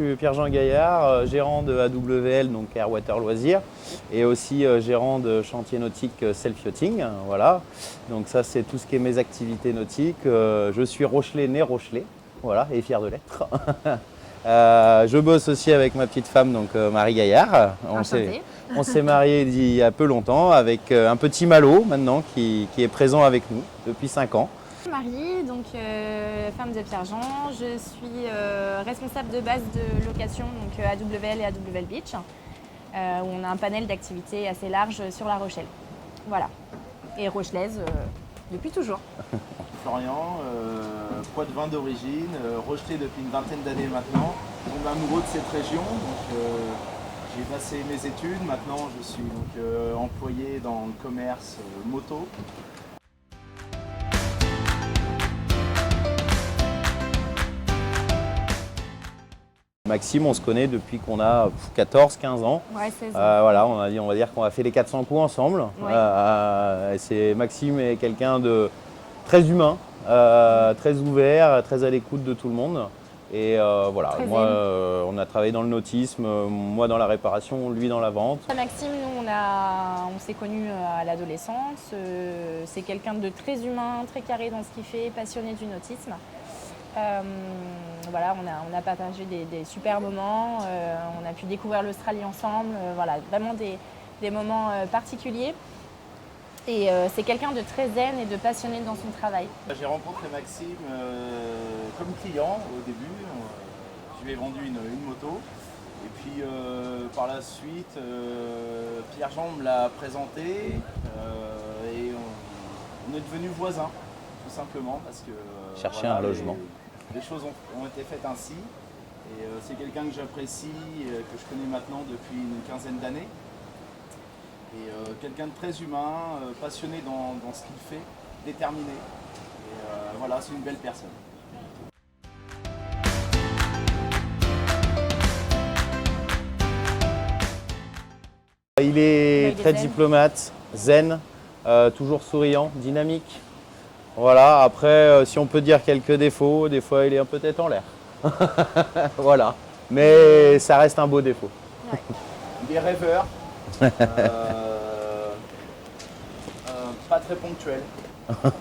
suis Pierre-Jean Gaillard, gérant de AWL, donc Airwater Loisirs, et aussi gérant de chantier nautique Self-Yachting. Voilà. Donc ça, c'est tout ce qui est mes activités nautiques. Je suis Rochelais, né Rochelais, voilà, et fier de l'être. Je bosse aussi avec ma petite femme, donc Marie Gaillard. On s'est mariés il y a peu longtemps avec un petit Malo maintenant qui est présent avec nous depuis 5 ans. Marie, donc femme de Pierre-Jean. Je suis responsable de base de location donc AWL et AWL Beach, où on a un panel d'activités assez large sur La Rochelle. Voilà. Et rochelaise depuis toujours. Florian, Poitevin d'origine, Rochelais depuis une vingtaine d'années maintenant. Tombé amoureux de cette région, donc j'ai passé mes études. Maintenant, je suis donc employé dans le commerce moto. Maxime, on se connaît depuis qu'on a 14-15 ans. Ouais, 16 ans. Voilà, on va dire qu'on a fait les 400 coups ensemble. Ouais. Maxime est quelqu'un de très humain, très ouvert, très à l'écoute de tout le monde. Et voilà, moi, on a travaillé dans le nautisme, moi dans la réparation, lui dans la vente. Maxime, nous, on s'est connus à l'adolescence. C'est quelqu'un de très humain, très carré dans ce qu'il fait, passionné du nautisme. Voilà, on a partagé des super moments, on a pu découvrir l'Australie ensemble, voilà, vraiment des moments particuliers. Et c'est quelqu'un de très zen et de passionné dans son travail. J'ai rencontré Maxime comme client au début, je lui ai vendu une moto. Et puis par la suite, Pierre-Jean me l'a présenté et on est devenus voisins, tout simplement, parce que chercher un logement. Les choses ont été faites ainsi. Et c'est quelqu'un que j'apprécie, que je connais maintenant depuis une quinzaine d'années. Et quelqu'un de très humain, passionné dans ce qu'il fait, déterminé. Et voilà, c'est une belle personne. Il est très zen. diplomate, zen, toujours souriant, dynamique. Voilà, après, si on peut dire quelques défauts, des fois il est un peu tête en l'air. Voilà, mais ça reste un beau défaut. Ouais. Il est rêveur, pas très ponctuel,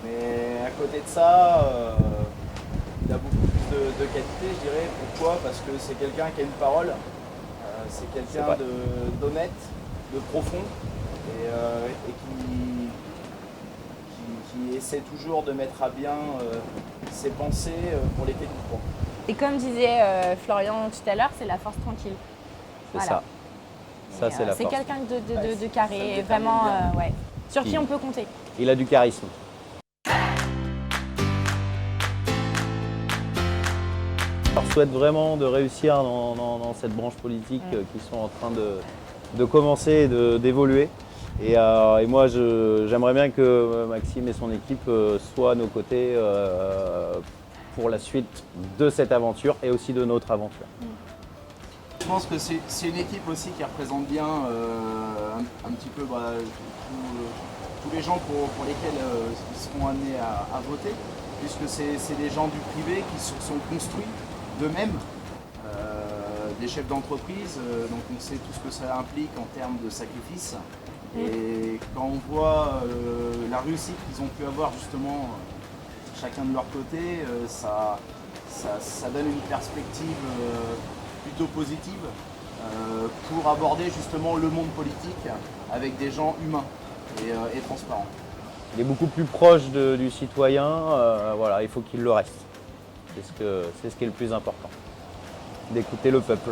mais à côté de ça, il a beaucoup plus de qualité, je dirais. Pourquoi? Parce que c'est quelqu'un qui a une parole, c'est quelqu'un d'honnête, de profond et qui essaie toujours de mettre à bien ses pensées pour lesquelles il croit. Et comme disait Florian tout à l'heure, c'est la force tranquille. C'est Voilà. ça. C'est la c'est force. quelqu'un de ça carré, me vraiment, détermine ouais, sur qui on peut compter. Il a du charisme. Je leur souhaite vraiment de réussir dans cette branche politique qui sont en train de commencer et d'évoluer. Et moi, j'aimerais bien que Maxime et son équipe soient à nos côtés pour la suite de cette aventure et aussi de notre aventure. Je pense que c'est une équipe aussi qui représente bien un petit peu tous les gens pour lesquels ils seront amenés à voter, puisque c'est des gens du privé qui se sont construits d'eux-mêmes, des chefs d'entreprise, donc on sait tout ce que ça implique en termes de sacrifice. Et quand on voit la réussite qu'ils ont pu avoir justement chacun de leur côté, ça donne une perspective plutôt positive pour aborder justement le monde politique avec des gens humains et transparents. Il est beaucoup plus proche du citoyen, voilà, il faut qu'il le reste. C'est ce qui est le plus important, d'écouter le peuple.